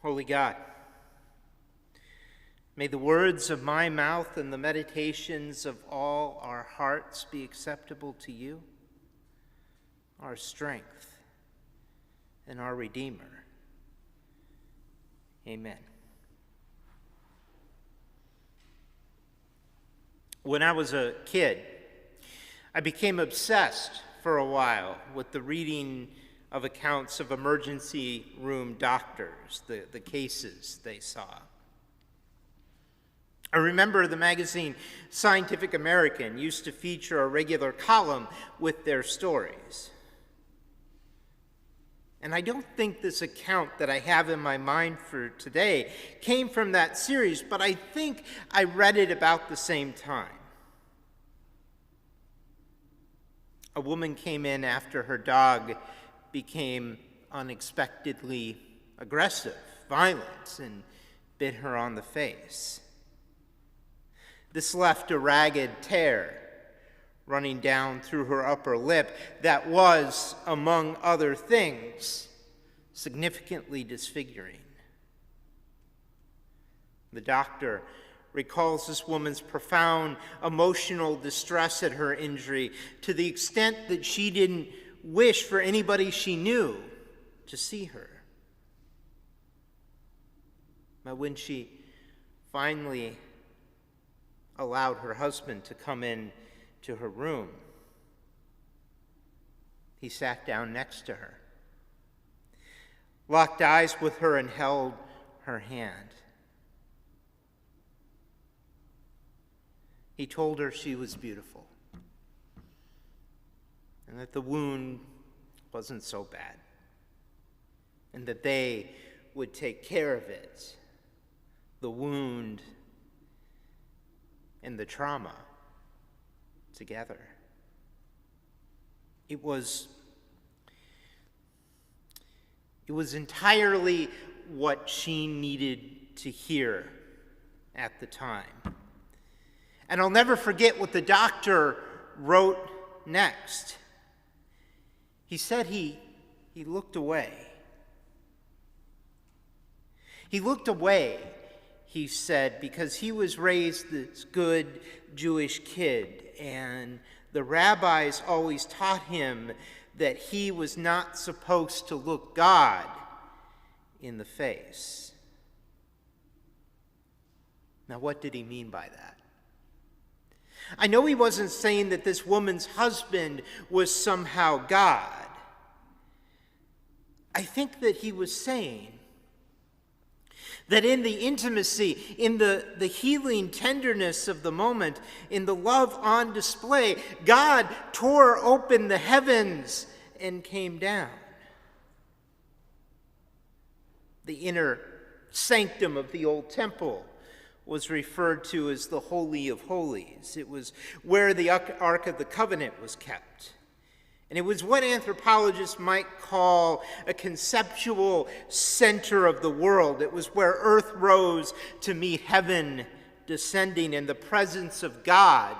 Holy God, may the words of my mouth and the meditations of all our hearts be acceptable to you, our strength and our Redeemer. Amen. When I was a kid, I became obsessed for a while with the reading of accounts of emergency room doctors, the cases they saw. I remember the magazine Scientific American used to feature a regular column with their stories. And I don't think this account that I have in my mind for today came from that series, but I think I read it about the same time. A woman came in after her dog became unexpectedly aggressive, violent, and bit her on the face. This left a ragged tear running down through her upper lip that was, among other things, significantly disfiguring. The doctor recalls this woman's profound emotional distress at her injury to the extent that she didn't wish for anybody she knew to see her. But when she finally allowed her husband to come in to her room, he sat down next to her, locked eyes with her, and held her hand. He told her she was beautiful and that the wound wasn't so bad and that they would take care of it, the wound and the trauma, together. It was entirely what she needed to hear at the time. And I'll never forget what the doctor wrote next. He said he looked away. He looked away, he said, because he was raised this good Jewish kid, and the rabbis always taught him that he was not supposed to look God in the face. Now, what did he mean by that? I know he wasn't saying that this woman's husband was somehow God. I think that he was saying that in the intimacy, in the healing tenderness of the moment, in the love on display, God tore open the heavens and came down. The inner sanctum of the old temple was referred to as the Holy of Holies. It was where the Ark of the Covenant was kept. And it was what anthropologists might call a conceptual center of the world. It was where earth rose to meet heaven descending, and the presence of God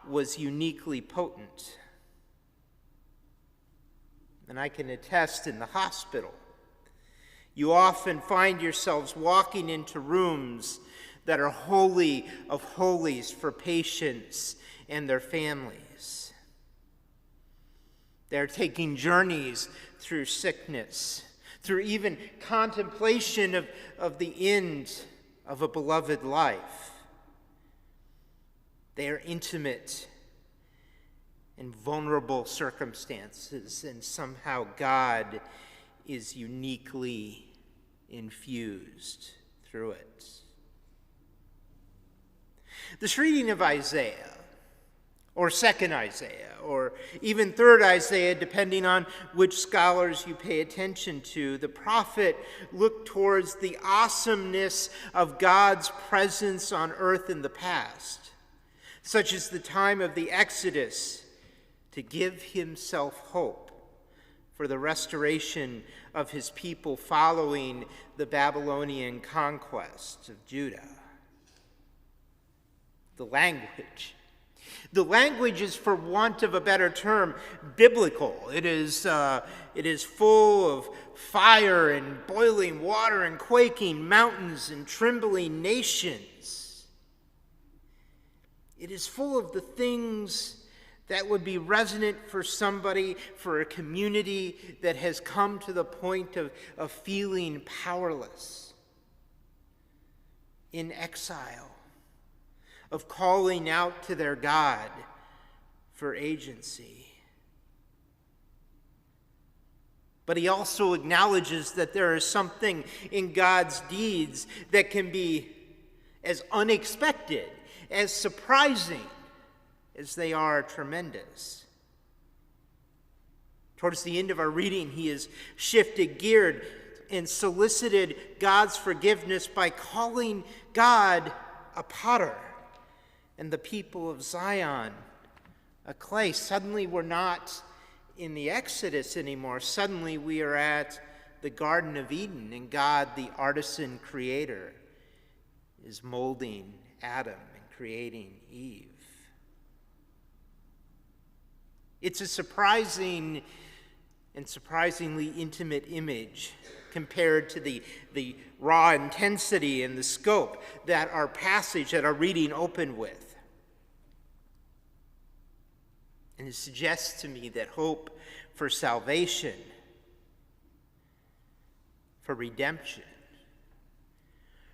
was uniquely potent. And I can attest, in the hospital, you often find yourselves walking into rooms that are holy of holies for patients and their families. They're taking journeys through sickness, through even contemplation of the end of a beloved life. They are intimate in vulnerable circumstances, and somehow God is uniquely infused through it. This reading of Isaiah, or 2nd Isaiah, or even 3rd Isaiah, depending on which scholars you pay attention to, the prophet looked towards the awesomeness of God's presence on earth in the past, such as the time of the Exodus, to give himself hope for the restoration of his people following the Babylonian conquest of Judah. The language The language is, for want of a better term, biblical. It is full of fire and boiling water and quaking mountains and trembling nations. It is full of the things that would be resonant for somebody, for a community that has come to the point of feeling powerless, in exile, of calling out to their God for agency. But he also acknowledges that there is something in God's deeds that can be as unexpected, as surprising as they are tremendous. Towards the end of our reading, he has shifted gear and solicited God's forgiveness by calling God a potter and the people of Zion a clay. Suddenly we're not in the Exodus anymore. Suddenly we are at the Garden of Eden, and God, the artisan creator, is molding Adam and creating Eve. It's a surprising and surprisingly intimate image compared to the raw intensity and the scope that our passage, that our reading opened with. And it suggests to me that hope for salvation, for redemption,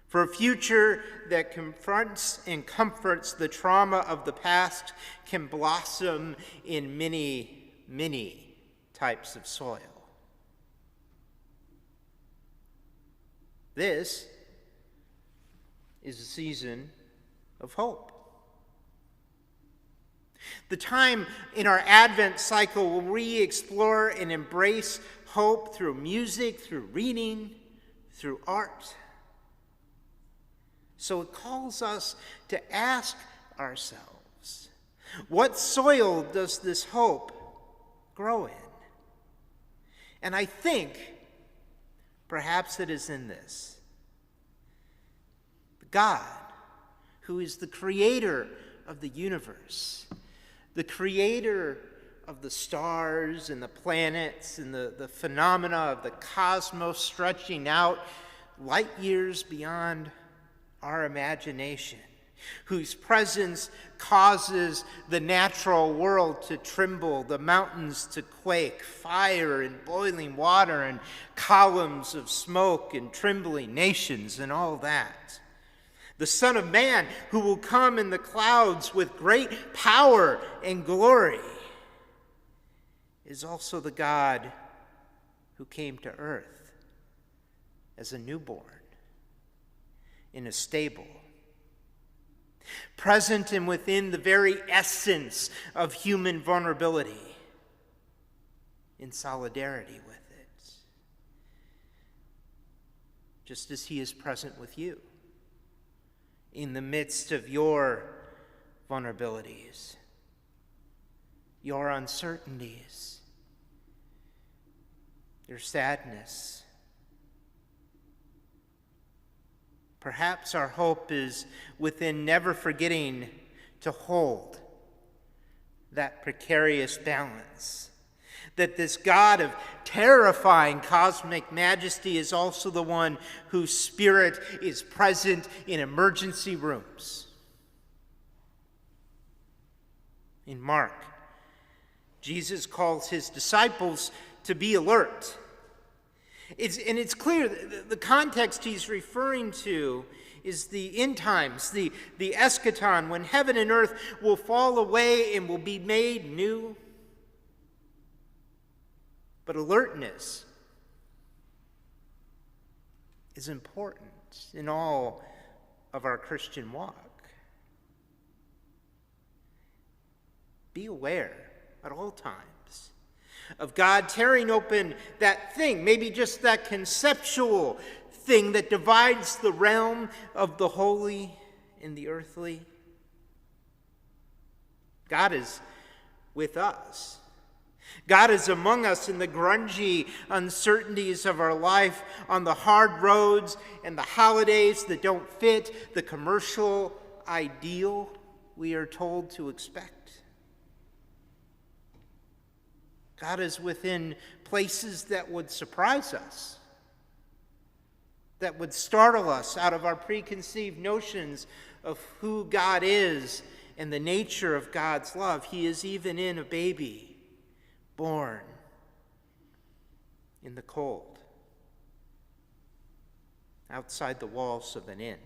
for a future that confronts and comforts the trauma of the past can blossom in many, many types of soil. This is a season of hope. The time in our Advent cycle where we explore and embrace hope through music, through reading, through art. So it calls us to ask ourselves, what soil does this hope grow in? And I think perhaps it is in this. God, who is the creator of the universe, the creator of the stars and the planets and the phenomena of the cosmos stretching out light years beyond our imagination, whose presence causes the natural world to tremble, the mountains to quake, fire and boiling water and columns of smoke and trembling nations and all that. The Son of Man, who will come in the clouds with great power and glory, is also the God who came to earth as a newborn in a stable, present and within the very essence of human vulnerability, in solidarity with it, just as he is present with you in the midst of your vulnerabilities, your uncertainties, your sadness. Perhaps our hope is within never forgetting to hold that precarious balance, that this God of terrifying cosmic majesty is also the one whose spirit is present in emergency rooms. In Mark, Jesus calls his disciples to be alert. It's clear that the context he's referring to is the end times, the eschaton, when heaven and earth will fall away and will be made new. But alertness is important in all of our Christian walk. Be aware at all times of God tearing open that thing, maybe just that conceptual thing that divides the realm of the holy and the earthly. God is with us. God is among us in the grungy uncertainties of our life, on the hard roads and the holidays that don't fit the commercial ideal. we are told to expect. God is within places that would surprise us, that would startle us out of our preconceived notions of who God is and the nature of God's love. He is even in a baby born in the cold, outside the walls of an inn.